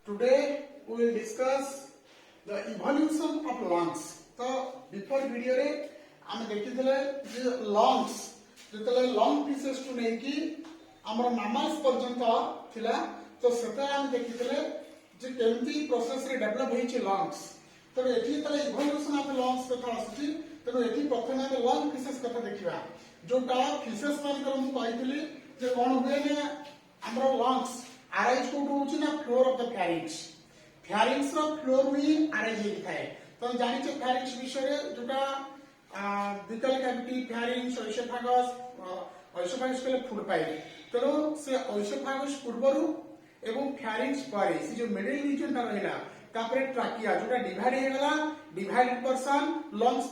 Today we will discuss the evolution of lungs. तो before video रे आम देखिथिले जे lungs जेतले lung pieces to नै कि हमर mammals पर्यंत थिला तो सेता आम देखिथिले जे केमती प्रोसेस रे डेवलप होइछि lungs तो एठी तले evolution of lungs कथा आछि तो एठी प्रथमे हम lung pieces कथा देखिबा जोटा pieces मान कर हम कहिथिली जे कोन हुए ने हमर lungs arise कोड होछि ना floor of the pharynx pharynx रो फ्लोर ही arise हेइ थाए तो जानि छ pharynx विषय जोटा बिकल कैविटी pharynx ओइसोफागस के फूड पाइप तो से ओइसोफागस पूर्वरु एवं pharynx पारे से जो मिडिल रीजन ता रहला तापरे ट्राकिया जोटा डिवाइड हे गला डिवाइडेड पर्सन लंग्स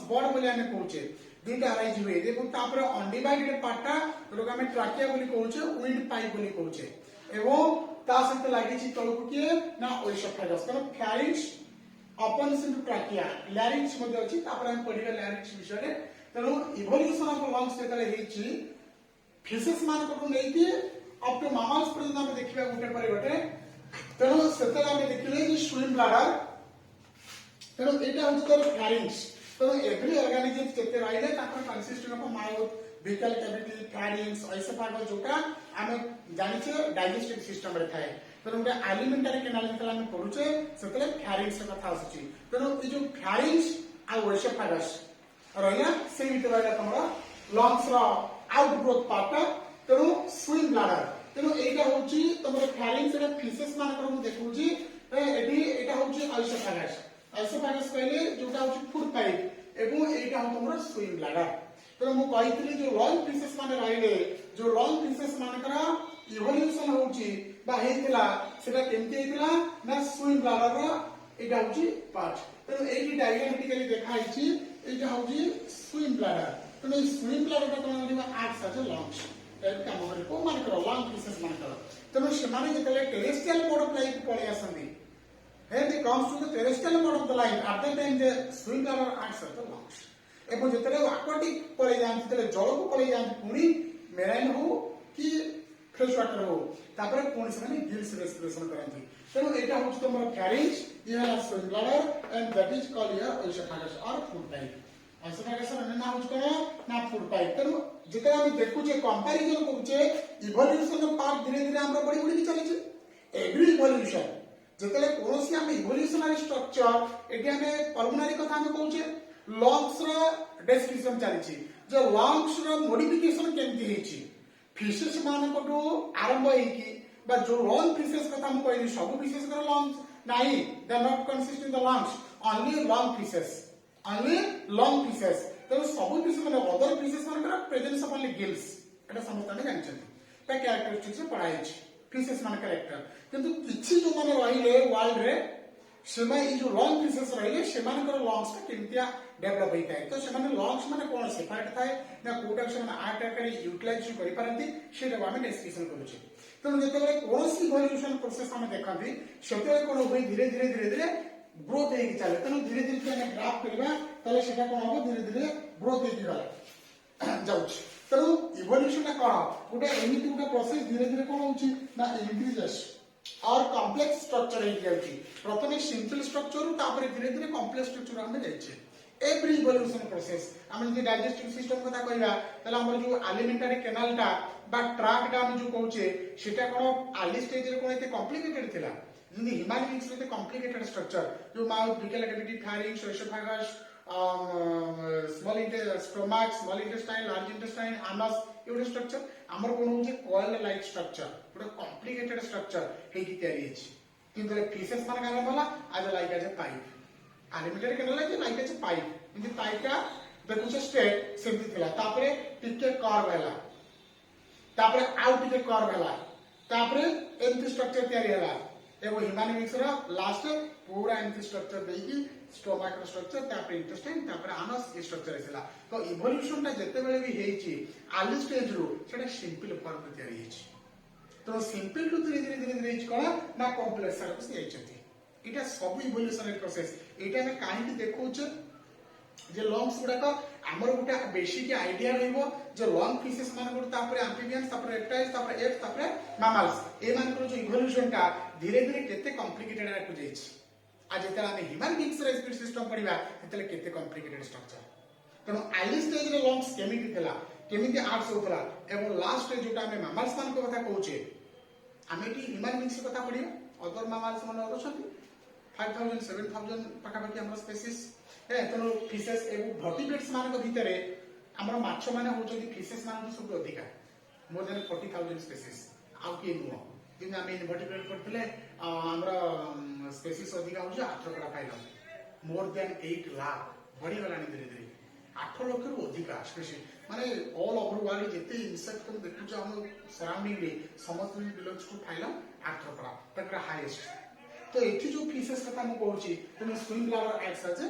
बॉड बोले हमें कहूचे दुईटा अराइज हुए एवं तापरे अनडिवाइडेड पार्टटा जोटा हमें ट्राकिया बोली कहूचे विंड पाइप बोली कहूचे एवं ता सहित लागि छि तळकु के ना ओइसोफागस कारण pharynx opposition to trachea larynx मध्ये अछि तापर हम पढिबा larynx विषय रे तनो इवोल्यूशन ऑफ लंग्स जेतले हेछि फिशेस मान को नै कि अप टू mammals पर्यंत हम देखिबा गुटे पर गोटे तनो सेतले हम देखिले कि स्विम ब्लैडर तनो एटा होछि तर pharynx तनो एवरी ऑर्गेनिज्म जेते रहिले ताकर consisting of mouth buccal cavity pharynx oesophagus जोटा हम जानि छ डाइजेस्टिव सिस्टम रे थाए तनो गोटे एलिमेंटरी कैनाल जेतले हम पढुचे सेतले pharynx कथा आछि तनो ए जो pharynx आ ओइसोफागस रहला से भितर रहला तमरा लंग्स रो आउटग्रोथ पार्ट तनो स्विम ब्लैडर तनो एटा होची तमरा pharynx रे फिशेस मान कर हम देखुची एटी एटा होची ओइसोफागस कहले जोटा होची फूड पाइप एवं एटा हो तमरा स्विम ब्लैडर तो मु कहितली जो लंग पीसेस माने रहले जो लंग पीसेस मानकरा इवोल्यूशन होची बा हेतिला सेटा केमती हेतिला ना स्विम ब्लैडर रो एटा होची पार्ट तो एटी डायग्रामेटिकली देखाइछि एटा होची स्विम ब्लैडर तो स्विम ब्लैडर का कोन दिमा एक्ट सच लंग्स एट काम करे को मानकरा लंग पीसेस मानकरा तो सेमाने जेतले टेरेस्ट्रियल मोड ऑफ लाइफ पळे आसंदी when it comes to the terrestrial mode of the life at that time the swim bladder acts as the lungs एवं जेतले aquatic पळे जान जेतले जल को पळे जान पुनी मेराइन हो कि फ्रेश वाटर हो तापर पुनी से माने गिल्स रेस्पिरेशन करंती तनो एटा होछ तमर pharynx ये वाला swim bladder and that is called here oesophagus or food pipe oesophagus रे ना होछ कोन ना food pipe तनो जेतले हम देखु जे कंपैरिजन करू जे इवोल्यूशन पार्ट धीरे धीरे हमरा बड़ी बड़ी चले छै एवरी इवोल्यूशन जेतले कोनोसी हम इवोल्यूशनरी स्ट्रक्चर एटी हमें पल्मोनरी कथा हम कहूचे लंग्स रो डिस्क्रिप्शन चली छी जो लंग्स रो मॉडिफिकेशन केमती हेछि फिशेस मान कोटो आरंभ हे कि बा जो लंग फिशेस कथा हम कहली सब फिशेस कर लंग्स नाही they are not consist in the lungs only lung fishes तो सब फिशेस माने अदर फिशेस मान कर प्रेजेंस ऑफ ओनली गिल्स एटा समझताने जानछथि ता कैरेक्टरिस्टिक्स पढ़ाई छी फिशेस मान कैरेक्टर किंतु किछि जो माने रहिले वर्ल्ड रे सेमा ई जो लंग फिशेस रहिले सेमान कर लंग्स का केमतिया डेवलप होई थाए तो सेमाने लंग्स माने कोन सेपरेट थाए ना कोटा सेमाने आर्ट आकारी यूटिलाइज करि पारंती सेटा हम डिस्कशन करू छी तो जेते कोनसी इवोल्यूशन प्रोसेस हम देखंती सेते कोन होई धीरे धीरे धीरे धीरे ग्रोथ हेई चले तनो धीरे धीरे हम ग्राफ करबा तले सेटा कोन हो धीरे धीरे ग्रोथ हेई गला जाउछ तो इवोल्यूशन का कोन गोटे एमिति गोटे प्रोसेस धीरे धीरे कोन होउची ना इंक्रीजेस और कॉम्प्लेक्स स्ट्रक्चर हे जाउची प्रथमे सिंपल स्ट्रक्चर तापर धीरे धीरे कॉम्प्लेक्स स्ट्रक्चर हम जाइछे एवरी इवोल्यूशन प्रोसेस हम जे डाइजेस्टिव सिस्टम कथा कहबा तला हमर जो एलिमेंटरी कैनाल टा बा ट्रैक टा हम जो कहूचे सेटा कोन अर्ली स्टेज रे कोन एते कॉम्प्लिकेटेड थिला जनी ह्यूमन रे कॉम्प्लिकेटेड स्ट्रक्चर जो mouth buccal cavity pharynx oesophagus small intestine stomach small intestine large intestine anus ये स्ट्रक्चर हमर कोन होचे कॉइल लाइक स्ट्रक्चर पूरा कॉम्प्लिकेटेड स्ट्रक्चर हे की तयारी अछि किंतु फिशेस मान का होला आज like as pipe alimentary canal like like as pipe in pipe का देखुचे स्ट्रेट सेमति थिला तापरे टिके कर्व हैला तापरे आउट टिके कर्व हैला तापरे एमती स्ट्रक्चर तयारी हैला एवं ह्यूमन बीइंग्स रा लास्ट पूरा एमती स्ट्रक्चर देकी स्टोमक रा स्ट्रक्चर तापर इंटेस्टाइन तापर आनस ए स्ट्रक्चर हेला तो इवोल्यूशन ता जते बेले भी हेछि अर्ली स्टेज रो सेटा सिंपल फॉर्म में तयारी हेछि तो सिंपल टू धीरे धीरे धीरे धीरे कोन ना कॉम्प्लेक्स रा से हेछथि एटा सब इवोल्यूशनरी प्रोसेस एटा में काहे कि देखौछ जे लंग्स गुडा का हमर गोटे बेसिक आइडिया रहइबो जे लॉन्ग फिशेस मान को तापर एम्फिबियंस तापर रेप्टाइल्स तापर एप्स तापर मैमल्स ए मान को जो इवोल्यूशन का धीरे धीरे केते कॉम्प्लिकेटेड आकु जाईछि आज जेते हम ह्यूमन बीइंग्स रेस्पिरेटरी सिस्टम पढिबा तेतले केते कॉम्प्लिकेटेड स्ट्रक्चर तेणु आर्ली स्टेज रे लंग्स केमिति थिला केमिति आर्ट्स होतला एवं लास्ट स्टेज जोटा हम मैमल्स मान को कथा कहूचे हम एटी ह्यूमन बीइंग्स कथा पढिबा अदर मैमल्स मान अछंती 5000 7000 पाखा पाखी हमर स्पेसीज तेणु फिशेस एवं वर्टिब्रेट्स मान भितर आम माछ मैंने होती फिशेस मान सब अधिका मोर देन 40,000 स्पेसीज आउ किए नुह जमी आम इनवर्टिब्रेट करते स्पेसीज अधिका हो 8 कड़ा पाइल मोर देन 8 लाख बढ़ीगला धीरे धीरे 8 लाख रु अधिका स्पेसीज माने ऑल ओवर वर्ल्ड जिते इनसेक्ट तुम देखु हम सराउंडिंग रे समस्त बिलोंग्स टू फाइलम आर्थ्रोपोडा तकरा हाईएस्ट तो एठी जो फिशेस कथा हम कहूची तुम swim bladder acts as a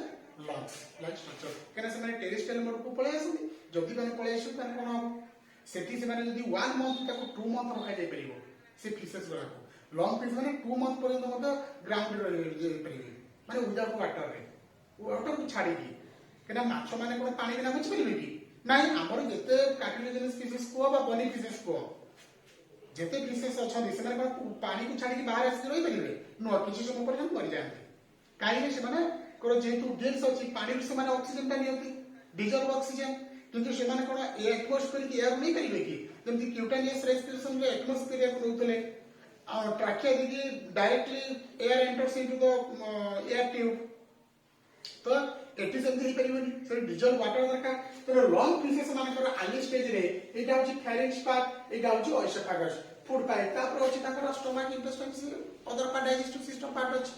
lungs like structure केना से माने टेरेस्ट्रियल मोड को पळे आसुनी जदी माने पळे आसु तने कोन हो सेठी से माने जदी 1 मंथ तक 2 मंथ रखा जाय परिबो से फिशेस गुरा को लॉन्ग फिश माने 2 मंथ पर्यंत मत ग्राउंड रे रहि परिबे माने विदाउट वाटर रे वाटर को छाडी की केना माछ माने कोन पानी बिना बचि परिबे की नाही हमर जते कार्टिलेजिनस फिशेस को बा बनी फिशेस को जेते फिशेस अछन से माने पानी को छाडी की बाहर आसी रहि परिबे नो किछि समय पर्यंत मरि जाते काहे से माने कोन जेतु गिल्स अछि पानी से माने ऑक्सीजन ता नियंती डिजॉल्व ऑक्सीजन किंतु से माने कोन एटमॉस्फेरिक एयर नहीं परिबे की जेमति क्यूटेनियस रेस्पिरेशन रे एटमॉस्फेरिक को नउतले ट्रैकिया दिगी directly air enters into the air tube तो एटी सेमति ही परिबनी से डिजॉल्व वाटर दरकार तो लॉन्ग फिशेस माने कर अर्ली स्टेज रे एटा होची फेरेंक्स पार्ट एटा होची ओएसोफेगस फूड पाइप तापर होची ताकर stomach intestine other part digestive system part होची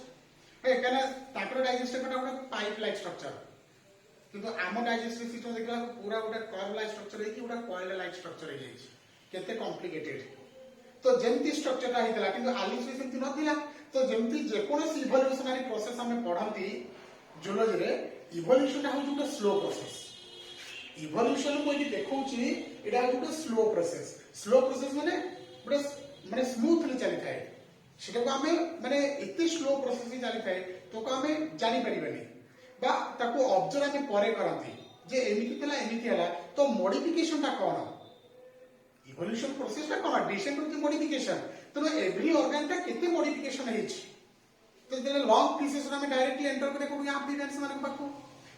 कहना ताकर डाइजेस्टिव गोटे पाइप लाइक स्ट्रक्चर किंतु आम डाइजेस्टिव सिस्टम देखला पूरा गोटे कर्व लाइक स्ट्रक्चर है कि गोटे कॉइल लाइक स्ट्रक्चर है जाई केते कॉम्प्लिकेटेड तो जेमती स्ट्रक्चर ता हितला किंतु आली से सेमती नथिला तो जेमती जे कोनो इवोल्यूशनरी प्रोसेस हमें पढंती जूलॉजी रे इवोल्यूशन हो जो स्लो प्रोसेस इवोल्यूशन को जे देखौची एडा जो स्लो प्रोसेस माने स्मूथली चली थाए सेटा को हमें माने इतने स्लो प्रोसेस चली थाए तो को हमें जानि परिबनी बा ताको ऑब्जर्व हमें परे करंती जे एमिति थला एमिति हला तो मॉडिफिकेशन ता कोन इवोल्यूशन प्रोसेस ता कोन डिसेंट टू मॉडिफिकेशन तो एवरी ऑर्गन ता केते मॉडिफिकेशन हेछि तो जे लॉन्ग फिशेस में डायरेक्टली एंटर करे को एम्फिबियंस माने पाखो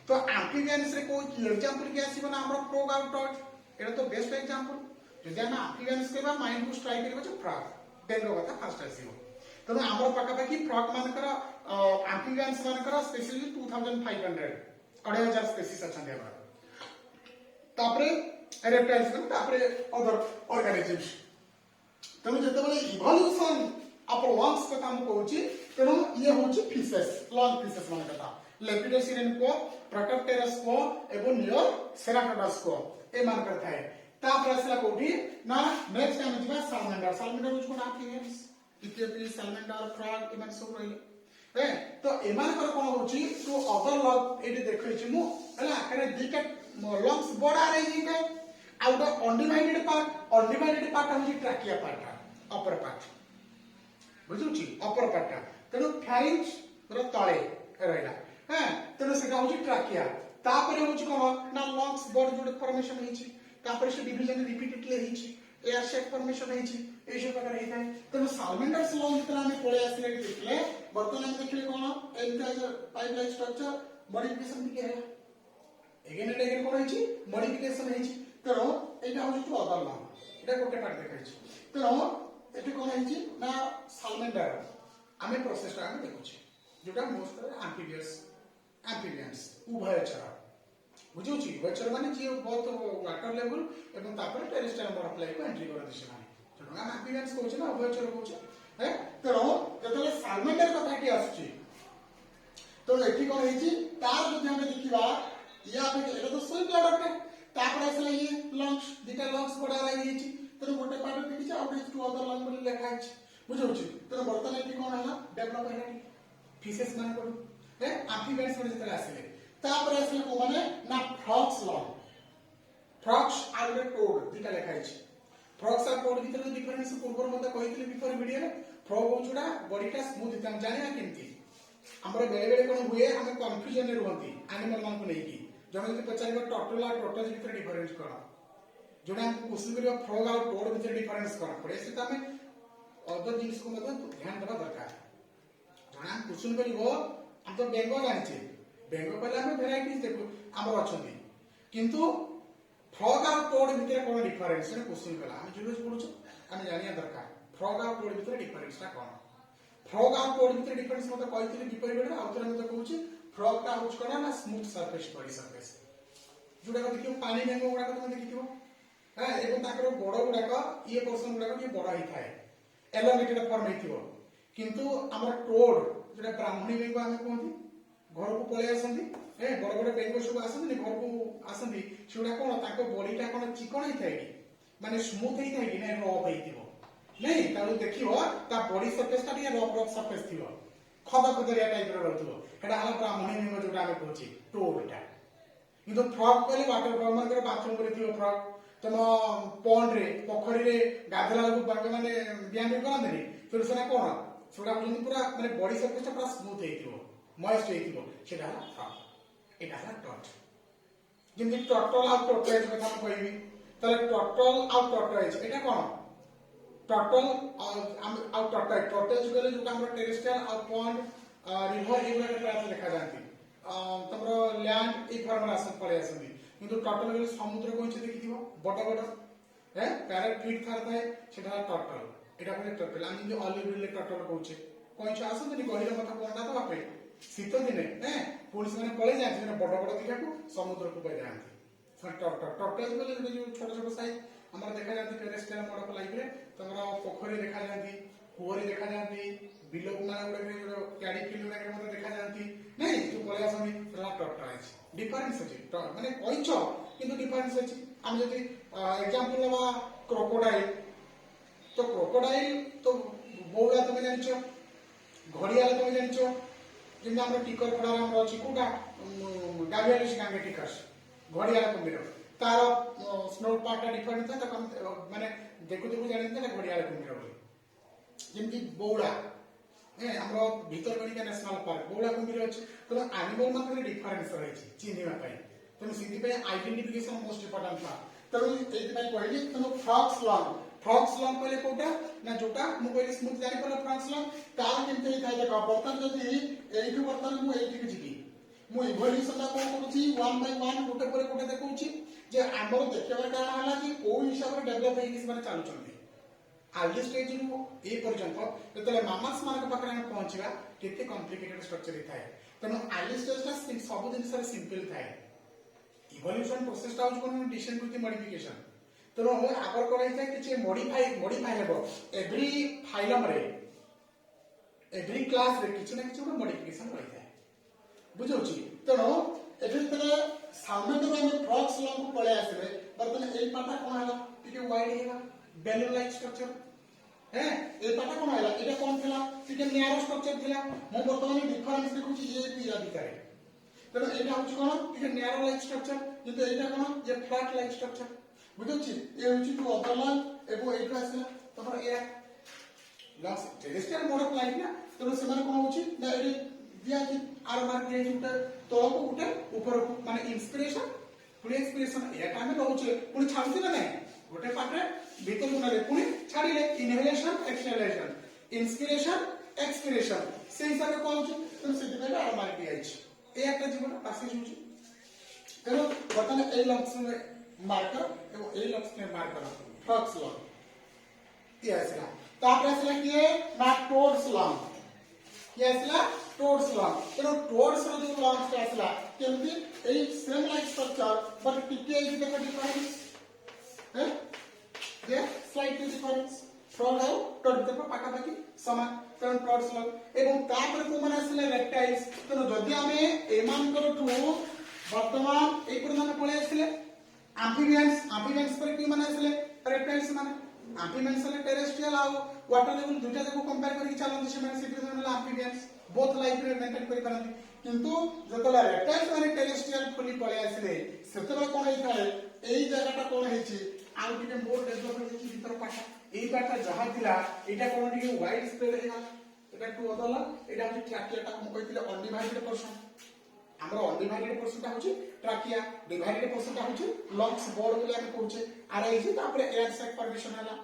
तो एम्फिबियंस रे कोई की एग्जांपल के आसीबो ना हमर फ्रॉग आउट एटा तो बेस्ट एग्जांपल जदि हम एम्फिबियंस के बा माइंड को स्ट्राइक करबो जे फ्रॉग देन रो कथा फर्स्ट आसीबो तो हमर पाखा पाखी फ्रॉग मानकर एम्फिबियंस मानकर स्पेशली 2500 2500 स्पीशीज अछन देबा तापरे रेप्टाइल्स में तापरे अदर ऑर्गेनिजम्स तमे जते बेले इवोल्यूशन आप लंग्स कथा हम कहूची तेणु ये होची फिशेस लॉन्ग फिशेस मान कथा लेपिडोसिरेन को प्रोटोप्टेरस को एवं नियर सेराटोडस को ए मान करता है तापर असला कोठी ना नेक्स्ट टाइम जिबा सालमेंडर उस को एम्फिबियंस इथियोपियन सालमेंडर फ्रॉग इमान सब रहिले तो एमान कर कोन होची तो अदर लॉग एडी देखै छि मु हला करे दिका लंग्स बड़ा रे जिके आउट ऑफ अनडिवाइडेड पार्ट होची ट्रैकिया पार्ट अपर पार्ट बुझुची अपर पार्ट तेणु फेरिंग्स रो तळे रहला तेणु सेटा होची ट्रैकिया तापरे होची कोन ना लंग्स बड़ जोड फॉर्मेशन हेची तापरे से डिवीजन रिपीटेडली हेची एयर शेक फॉर्मेशन हेची ए सब प्रकार हेता तेणु सालमेंडर्स लंग जतरा हमें पळे आसिले देखले वर्तमान हम देखले कोन entire pipe like structure modification भी है एगेन कोन हेची मॉडिफिकेशन हेची तेणु एटा होची तो अदर लंग एटा गोटे पार्ट देखाइची तेणु एटी कोन हेची ना सालमेंडर हमें प्रोसेस टा हम देखुची जोटा मोस्ट एम्फिबियंस उभयचर बुझुची उभयचर माने जे बहुत वाटर लेवल एवं तापर टेरेस्ट्रियल बटरफ्लाई को एंट्री करत छै माने जोटा हम एम्फिबियंस कहू छै ना उभयचर कहू छै तेणु जतले सालमेंडर कथा की आसुची तो एठी कोन हेची तार जदि हम देखिबा या एटा तो सोई प्रोडक्ट तापर असले ये लंग्स दिटा लंग्स बडा रही हेची तेणु गोटे पार्ट देखि छै आउट टू अदर लंग बोली लेखा छै बुझुची तेणु बर्तन एठी कोन हला डेवलप हेला फिशेस मान करू एम्फिबियंस में जतले आसिले तापर असले को माने ना फ्रॉग्स लंग फ्रॉग्स आर टोड दिटा लेखा छै फ्रॉग्स आर टोड भीतर डिफरेंस पूर्व मते कहितले बिफोर वीडियो रे फ्रॉग होचुडा बॉडीटा स्मूथ हम जाने ना केमती हमर बेले बेले कोन हुए हम कंफ्यूजन रे रहंती एनिमल मान को लेकी जने जदि पचारिबो टर्टल और टोर्टोइज भितर डिफरेंस कोन जोडा हमको क्वेश्चन करियो फ्रॉग और टोड भितर डिफरेंस कोन पड़े से तमे अदर जिनिस को मतलब ध्यान देबा दरकार जने हम क्वेश्चन करियो हम तो बेंगो जानिछे बेंगो पहले हम वैरायटीज देखो हमर अछंती किंतु फ्रॉग और टोड भितर कोन डिफरेंस ने क्वेश्चन कला हम जुलस पढुछ हम जानिया दरकार फ्रॉग और टोड भितर डिफरेंस ता कोन फ्रॉग और टोड भितर डिफरेंस मते कहितले किपरि बेले आउतरे मते कहूची फ्रॉग ता होच कोन ना स्मूथ सरफेस बॉडी सरफेस जोडा देखियो पानी बेंगो गुडा को तुम देखिथिबो हां एवं ताकर बड़ गुडा ये पोर्शन गुडा के बड़ ही थाए एलोंगेटेड फॉर्म हेतिबो किंतु हमर टोड जोडा ब्राह्मणी बेंगो हम कहंती घर को पळे आसंती ए बड़ बड़ बेंगो सब आसंती घर को आसंती सेडा कोन ताको बॉडीटा कोन चिकन ही थाए माने स्मूथ ही थाए कि नै रफ हेतिबो नहीं तारो देखियो ता बॉडी सरफेस ता रफ सरफेस थिबो खदा खदरिया टाइप रो रहथबो एटा हला ब्राह्मणी बेंगो जोडा हम कहूची टोडटा किंतु फ्रॉग कहले वाटर फ्रॉग माने बाथरूम करे थियो फ्रॉग तम पॉन्ड रे पोखरी रे गाधला को बाग माने ब्यायाम करन नहीं फिर सेना कोन छोड़ा बुझनी पूरा माने बॉडी सरफेस पूरा स्मूथ हेतिबो मॉइस्ट हेतिबो सेटा हला फ्रॉग एटा हला टॉट जिंदि टर्टल आ टोर्टोइज कथा हम कहबी तले टर्टल आ टोर्टोइज एटा कोन टर्टल आ टोर्टोइज कहले जो हम टेरेस्ट्रियल आ पॉन्ड रिवर एगुला के प्रायत देखा जाती तमरो लैंड ए फॉर्मूला सब पळे आसंदी किंतु टर्टल बेले समुद्र कोइछ देखिथिबो बड़ बड़ है पैराट्रीट थार थाए सेटा टर्टल एटा कहले टर्टल हम जे ऑलिव रिले टर्टल कहूचे कोइछ आसंदी गहिर मथा कोनटा तो बापे शीत दिने है पुलिस माने पळे जाय जे बड़ बड़ दिखा को समुद्र को बय जांती टर्टल बेले जो छोट छोट साइज हमरा देखा जाती टेरेस्ट्रियल मॉडल लाइफ रे तमरा पोखरी देखा जाती कुवरी देखा जाती बिलो माने गुडे जो कैडी फिल्म रे मते देखा जाती नहीं जो पळे आसंदी सेला टर्टल डिफरेंस अछि माने कोइछ किंतु डिफरेंस अछि हम जदि एग्जांपल लेबा क्रोकोडाइल तो बौला तुम जानछो घड़ियाल तुम जानछो जिन हम टिकर पड़ा हम अछि कोटा गावियालिस गांगे टिकर्स घड़ियाल कुंभीर तार स्नोट पार्ट डिफरेंट था त माने देखु देखु जानि त घड़ियाल कुंभीर बोली जेमति बौला ए हमरो भीतर कनिका नेशनल पार्क बौला कुंभीर अछि तो एनिमल माने डिफरेंस रहिछि चिन्हिबा पई तनु सिद्धि पे आइडेंटिफिकेशन मोस्ट इंपोर्टेंट था तनु एति पई कहली तनु फ्रॉग स्लॉग कहले कोटा ना जोटा मु कहली स्मूथ जानि पले फ्रॉग स्लॉग तार केमते थाय देखा बर्तन जदि एइठु बर्तन मु एइठि के जिबी मु इवोल्यूशन ला कोन करूची 1 बाय 1 गोटे पर गोटे देखौची जे हमर देखिबा कारण हला कि ओ हिसाब रे डेवलप हेइ कि माने चालू चलती आर्ली स्टेज रु ए पर्यंत जतले मामास मान के पकड़े पहुंचीबा केते कॉम्प्लिकेटेड स्ट्रक्चर थाए तनो आर्ली स्टेज ता सब दिन सारे सिंपल थाए इवोल्यूशन प्रोसेस ता कोन डिसेंट विथ मॉडिफिकेशन तनो आगर कोन थाए कि मॉडिफाई हेबो एवरी फाइलम रे एवरी क्लास रे किछ ना किछ मॉडिफिकेशन रही थाए बुझौची तनो एठी तने सामान्य में फ्रॉग स्लॉग को पळे आसीबे बर्तन एई पाटा कोन हला टिके वाइड हेबा बैलून लाइक स्ट्रक्चर है ए पाटा कोन हला एटा कोन थिला टिके नैरो स्ट्रक्चर थिला मो वर्तमान डिफरेंस देखुची ए पीला भितरे तनो एटा होची कोन टिके नैरो लाइक स्ट्रक्चर जेते एटा कोन जे फ्लैट लाइक स्ट्रक्चर बुझौची ए होची टू अदर लाइन एबो एटा आसीला तपर ए लॉस टेरेस्ट्रियल मॉडल लाइक ना तनो से माने कोन होची ना एडी दिया कि आर मार दिया कि तळ को उठे ऊपर माने इंस्पिरेशन पुनी एक्सपिरेशन एटा में रहउचे पुनी छाउती ना नहीं गोटे पाटे भीतर गुनारे पुनी छाड़ीले इनहेलेशन एक्सहेलेशन इंस्पिरेशन एक्सपिरेशन से हिसाब रे कोन होची तो से दिबे आर मार दिया अछि ए एकटा जीवन पासे होची तेरो बतन ए लक्ष्य में मार्कर एवं ए लक्ष्य में मार्कर फ्रॉग स्लॉग ये आसला तापर आसला कि ना टोड स्लॉग ये आसला टोड स्लॉग तेरो टोड से जो लॉन्च आसला केमती ए सेम लाइक स्ट्रक्चर बट टिके इज द डिफरेंस है दे स्लाइटली डिफरेंस फ्रॉग आउ टोड भितर पाका पाकी समान तेरो टोड स्लॉग एवं तापर को माने आसले रेप्टाइल्स तेरो जदि हमें ए मान करठु वर्तमान ए प्रदान पळे आसले एम्फिबियंस पर की माने आसले रेप्टाइल्स माने एम्फिबियंस ले टेरेस्ट्रियल आ वाटर लेवल दुटा जको कंपेयर करके चलंती से माने सिटी माने एम्फिबियंस बोथ लाइफ रे मेंटेन करि परंती किंतु जतला रेप्टाइल्स माने टेरेस्ट्रियल फुली पळे आसले सेतबे कोन हेइ थाए एई जगहटा कोन हेछि आउ टिके मोर डेवलप हेछि भीतर पाटा एई पाटा जहा थिला एटा कोन टिके वाइड स्प्रेड हेगा एटा टू अदला एटा हम ट्रैकियाटा हम कहितले अनडिवाइडेड पोर्शन हमर अनडिवाइडेड पोर्शन होची ट्राकिया, डिवाइडेड पोर्शन होची लंग्स बोर्ड बोले हम कहूचे आरआईजी तापर एयर सैक फॉर्मेशन हला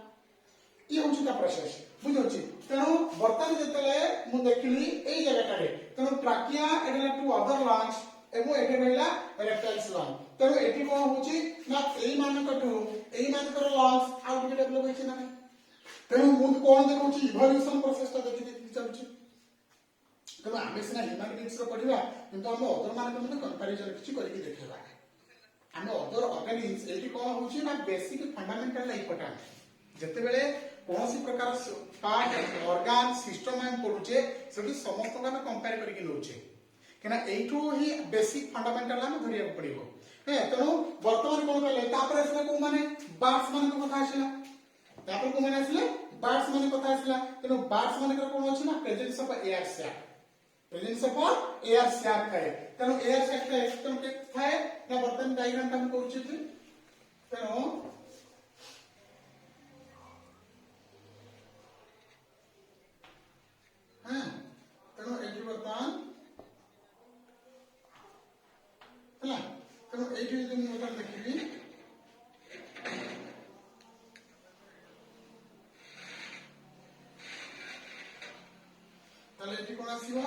ये होची ता प्रोसेस बुझोची। तेणु बर्तमान जेतले मु देखिली एई जगह तेणु ट्राकिया एडला टू अदर लंग्स एवं एठी रहला रेप्टाइल्स लंग। तेणु एठी कोन होची ना एई मानकटू एई मानकर लंग्स आउ टिके डेवलप होची ना। तेणु मु कोन देखौची इवोल्यूशन प्रोसेस ता देखि चलुची। तेणु आमे सिना ह्यूमन बीइंग्स रो पढिबा किंतु हम अदर मानक मते कंपैरिजन किछि करिकि देखिबा। आमे अदर ऑर्गेनिज्म एठी कोन होची ना बेसिक फंडामेंटल इंपोर्टेंट जते बेले कोनसी प्रकार पार्ट ऑर्गन सिस्टम हम पढुचे सेठी समस्त का कंपेयर करके लोचे केना एठू ही बेसिक फंडामेंटल हम धरिया पड़िबो। हे तेणु वर्तमान कोन कहले तापर असले को माने बार्ड्स माने को कथा आसिला तापर को माने असले बार्ड्स माने कथा आसिला। तेणु बार्ड्स माने कोन अछि ना presence of air sac, presence of air sac है। तेणु एयर सैक है तेणु के थाए ना वर्तमान डायग्राम हम कहउछि कि तेणु तेणु एठी वर्तमान हला तेणु एठी जे मु बता देखिबी ताले एठी कोन आसीबो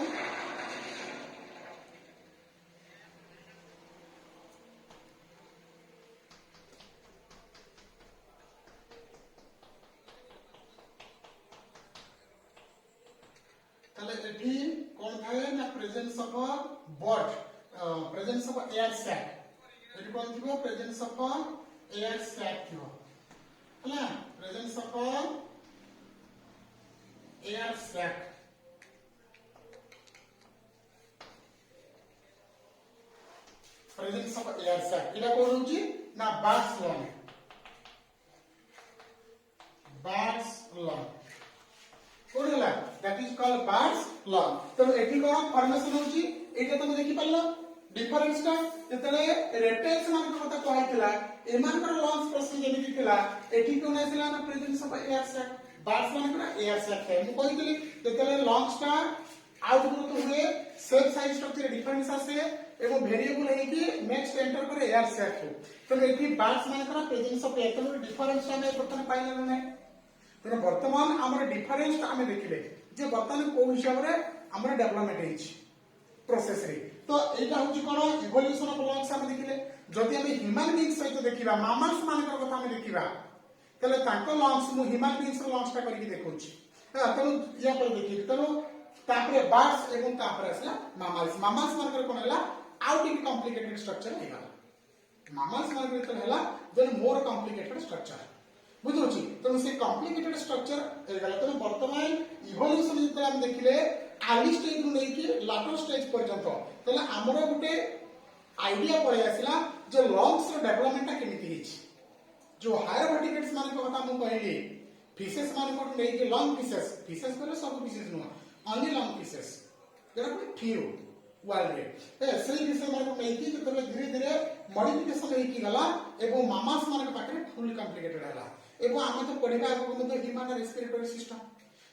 एठी कोन थाए ना presence of bird presence of air sac एठी कोन थिबो प्रेजेंस ऑफ एयर सैक थिबो हला presence of air sac presence of air sac इला कोन होची ना बार्ड्स लंग कोन हला that is called birds lung. तो एठी कोन फॉर्मेशन होची एटा तुम देखि पल्लो डिफरेंस ता जतले रेप्टाइल्स मान को कथा कहैतिला एमान कर लंग्स प्रोसेस जेमिति थिला एठी कोन आइसला ना presence of air sac birds मान को एयर सैक है मु कहैतिली जतले लंग्स ता आउटग्रोथ हुए सेल साइज स्ट्रक्चर डिफरेंस आसे एवं वेरिएबल है कि नेक्स्ट एंटर करे एयर सैक हो। तो एठी बार्ड्स मान कर प्रेजेंस ऑफ एयर तो डिफरेंस हमें प्रथम पाइला नै। तो वर्तमान हमर डिफरेंस हमें देखिले जे वर्तमान को हिसाब रे हमर डेवलपमेंट हेछि प्रोसेस रे। तो एटा होछि कोन इवोल्यूशन ऑफ लंग्स हम देखिले जदि हम ह्यूमन बीइंग सहित देखिबा मामल्स मान कर कथा हम देखिबा तले ताको लंग्स मु ह्यूमन बीइंग्स रो लंग्स ता करके देखौछि। तो या पर देखि तो तापरे बार्ड्स एवं तापरे असला मामल्स मान कर कोन हला आउट इन कॉम्प्लिकेटेड स्ट्रक्चर हेगा मामल्स मान कर हला देन मोर कॉम्प्लिकेटेड स्ट्रक्चर बुझौछि। तो से कॉम्प्लिकेटेड स्ट्रक्चर हेगला तो वर्तमान इवोल्यूशन जते हम देखिले अर्ली स्टेज नु लेकि लाटर स्टेज पर्यंत तले हमरो गुटे आईडिया पळे आसिला जे लंग्स रो डेवलपमेंट केमिति हिच जो हायर वर्टिब्रेट्स मान को कथा मु कहली फिशेस मान को लेकि लंग फिशेस करे सब फिशेस नु ओनली लंग फिशेस जेरा को फ्यू वर्ल्ड रे सही विषय मान को लेकि जते धीरे धीरे मॉडिफिकेशन हेकि गला एवं मामास मान के पाखरे फुल कॉम्प्लिकेटेड हला एवं आम तो पढ़ा को ह्यूमन रेस्पिरेटरी सिस्टम।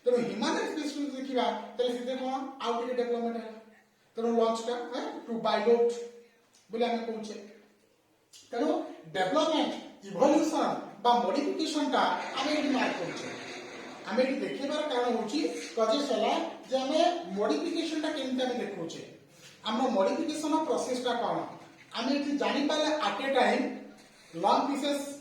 तेणु ह्यूमन रेस्पिरेटरी सिस्टम देखा तेल से कौन आउ टे डेवलपमेंट है तेणु लंग्स टा टू बाइलोट बोले आम कहूचे। तेणु डेवलपमेंट इवोल्यूशन बा मॉडिफिकेशन टा आम ये मार्क करूचे आम ये देखार कारण होची कजेस हला जे आम मॉडिफिकेशन टा केमते आम देखौचे आम मॉडिफिकेशन प्रोसेस टा कौन आम ये जानि पाले at a time lung pieces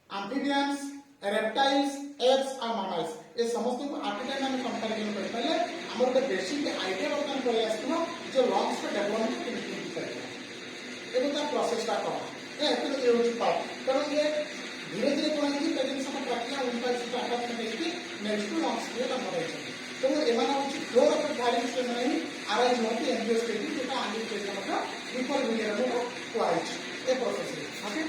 amphibians, reptiles, apes और mammals ये समस्त को आटे टाइम हम कंपैरिजन कर पहले हमर के बेसिक आईडिया वर्तमान कर आस्थिबो जो लंग्स का डेवलपमेंट केमिति करे एबो ता प्रोसेस ता कोन ए एते ये होची पार्ट तो ये धीरे धीरे कोन की प्रेजेंस ऑफ प्रक्रिया उनका से अटैचमेंट देखि नेक्स्ट टू लंग्स के हम करे तो एमाना होची फ्लोर ऑफ वैल्यूज के नहीं आरआई होती एमबीएस के भी तो आगे के मतलब बिफोर वीडियो में को आइछ ए process okay.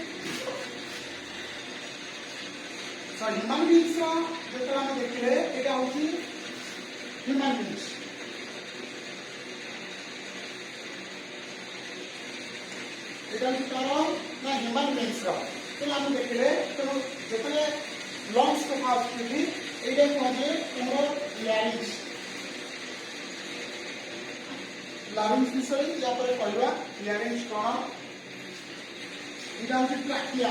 So human beings रा जेतरा हम देखिले एटा होची human beings एटा होची कारण ना human beings रा तो हम देखिले तो जेतले lungs को खास की एटा को जे हमरो larynx लारिंग्स विषय या पर कहवा लैरिंग्स कौन इटा होची ट्रैकिया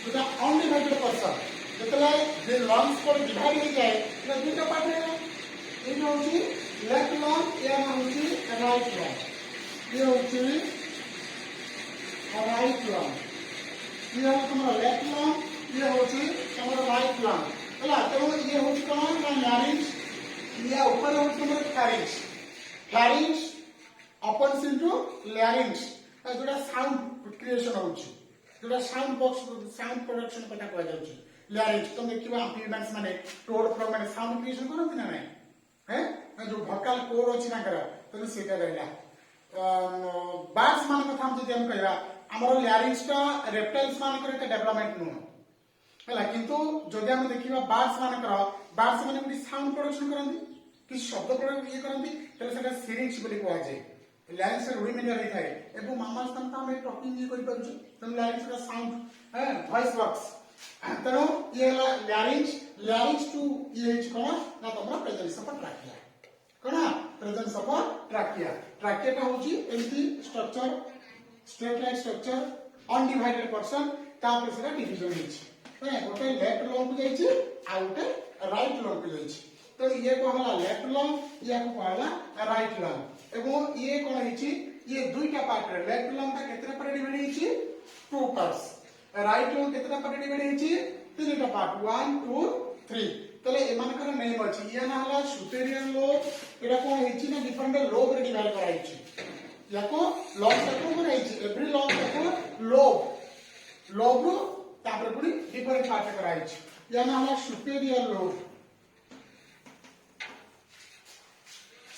जोटा अनडिवाइडेड पर्सन जेतला जे लंग्स को डिवाइड हो जाए तो दुटा पार्ट है ये होची लेफ्ट लंग या होची राइट लंग ये होची राइट लंग ये हो तुम्हारा लेफ्ट लंग ये होची तुम्हारा राइट लंग हला तो ये होची कौन ना लैरिंग्स या ऊपर होची तुम्हारा फैरिंग्स फैरिंग्स अपॉन इनटू लैरिंग्स जोटा साउंड क्रिएशन होची जोटा साउंड बॉक्स साउंड प्रोडक्शन कथा कह जाउची लैरिंग्स तो देखिबा एम्प्लीमेंट्स माने टोड फ्रॉम माने साउंड क्रिएशन करत ना नहीं है जो वोकल कोड अछि ना कर तो सेटा रहला बार्ड्स मान कथा हम जदि हम कहबा हमर लैरिंग्स का रेप्टाइल्स मान करे के डेवलपमेंट नु हला किंतु जदि हम देखिबा बार्ड्स माने गुडी साउंड प्रोडक्शन करंती कि शब्द प्रयोग ये करंती तले सेटा सिरिंग्स बोली कहवा जाय लैरिंग्स रुडिमेंटरी रे थाए एबो मामल्स तम हम टॉकिंग ये करि पाबछु तम लैरिंग्स का साउंड है वॉइस बॉक्स तनो ये लैरिंग्स टू ये कोन ना तमरा प्रेजेंस ऑफ ट्रैकिया कोना प्रेजेंस ऑफ ट्रैकिया ट्रैकिया का होची empty structure straight line structure undivided person तापर सेटा डिवीजन होची है गोटे लेफ्ट लंग को जाईची आ गोटे राइट लंग को जाईची तो ये को हला लेफ्ट लंग या को हला राइट लंग एवं ये कोन हिची ये दुईटा पार्ट रे लेफ्ट लंग का केतरा पार्ट डिवाइड हिची टू पार्ट्स राइट लंग केतरा पार्ट डिवाइड हिची तीनटा पार्ट 1 2 3 तले एमानकर नेम अछि ये ना हला सुपेरियर लोब एटा कोन हिची ना डिफरेंट लोब रे डिवाइड करा हिची याको लॉब तक को हिची एवरी लॉब तक लोब तापर पुनी डिफरेंट पार्ट करा हिची या ना हला सुपेरियर लोब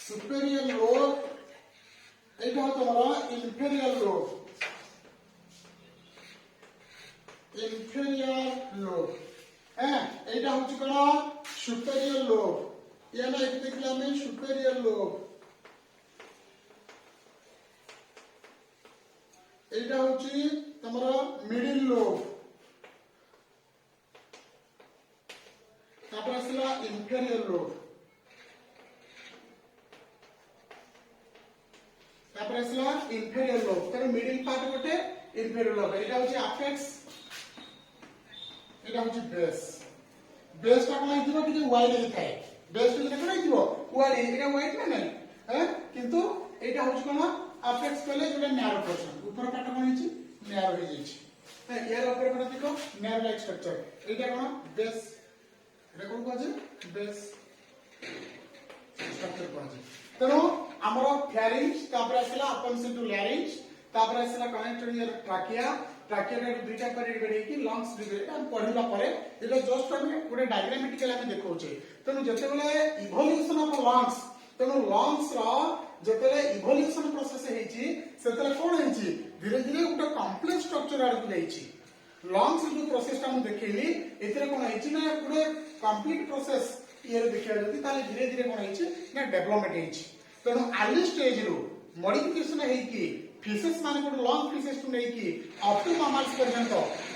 superior lobe एटा हो तुम्हारा inferior lobe हैं एटा होची कोना superior lobe या ना एक देखला में superior lobe एटा होची तुम्हारा middle lobe तापर असला inferior lobe inferior lobe तर मिडिल पार्ट गोटे inferior lobe एटा होची अपेक्स एटा होची बेस ता कोन हिथिबो कि वाइड हे थाए बेस तो कोन हिथिबो वाइड एटा वाइड ना नहीं है किंतु एटा होची कोन अपेक्स कले जोटा नैरो पोर्शन ऊपर पार्ट कोन हिची नैरो हे हिची है यार ऊपर पार्ट देखो नैरो लाइक स्ट्रक्चर एटा कोन बेस एटा कोन कहजे बेस स्ट्रक्चर कहजे तनो हमरो फैरिंग्स तापर असला अपन से टू लैरिंग्स तापर असला कनेक्टेड हियर ट्रैकिया रे दुईटा पर डिवाइड की लंग्स डिवाइड हम पढिला परे एटा जस्ट हम गोटे डायग्रामेटिकली हम देखौचे तनो जते बेले इवोल्यूशन ऑफ लंग्स तनो लंग्स रा जते इवोल्यूशन प्रोसेस हेची सेतले कोन हेची धीरे धीरे गोटे कॉम्प्लेक्स स्ट्रक्चर आड़ को जाईची लंग्स जो प्रोसेस हम देखैली एतरे कोन हेची ना पूरे कंप्लीट प्रोसेस ये देखिया जति ताले धीरे धीरे कोन हेची ना डेवलपमेंट हेची तनो अर्ली स्टेज रो मॉडिफिकेशन है कि फिशेस माने को लॉन्ग फिशेस टू नहीं कि अप टू मैमल्स पर्यंत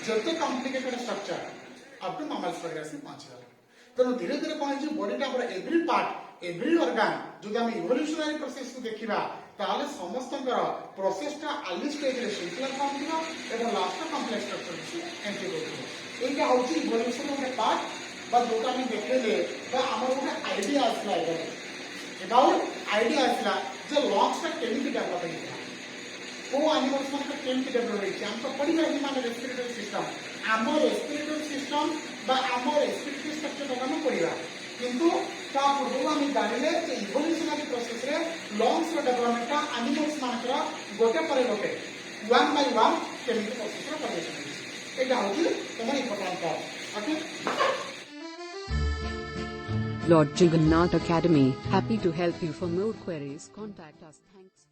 जते complicated structure up to mammals पर्यंत से पहुंचला तनो धीरे धीरे कोन जे बॉडी का पर एवरी पार्ट एवरी ऑर्गन जो हम इवोल्यूशनरी प्रोसेस को देखिबा ताले समस्तकर प्रोसेस ता अर्ली स्टेज रे सिंपल फॉर्म दिबा एवं लास्ट कॉम्प्लेक्स स्ट्रक्चर से एंट्री होतो एटा होची इवोल्यूशन के पार्ट बा जोटा हम देखले बा हमर ଗୋଟେ आईडिया आसला about आईडिया आसला जे लॉन्ग्स का केमिकल डेवलप होइला को एनिमल्स का केमिकल डेवलप होइला हम तो पढ़ी रही माने रेस्पिरेटरी सिस्टम हमर रेस्पिरेटरी सिस्टम बा हमर रेस्पिरेटरी स्ट्रक्चर का हम पढ़िबा किंतु ता पूर्व हम जानिले जे इवोल्यूशनरी प्रोसेस रे लॉन्ग्स का डेवलपमेंट का एनिमल्स मानकर गोटे पर गोटे one by one chemical process रे करले एटा होची तमर important part okay Lord Jagannath Academy, happy to help you. For more queries, contact us. Thanks.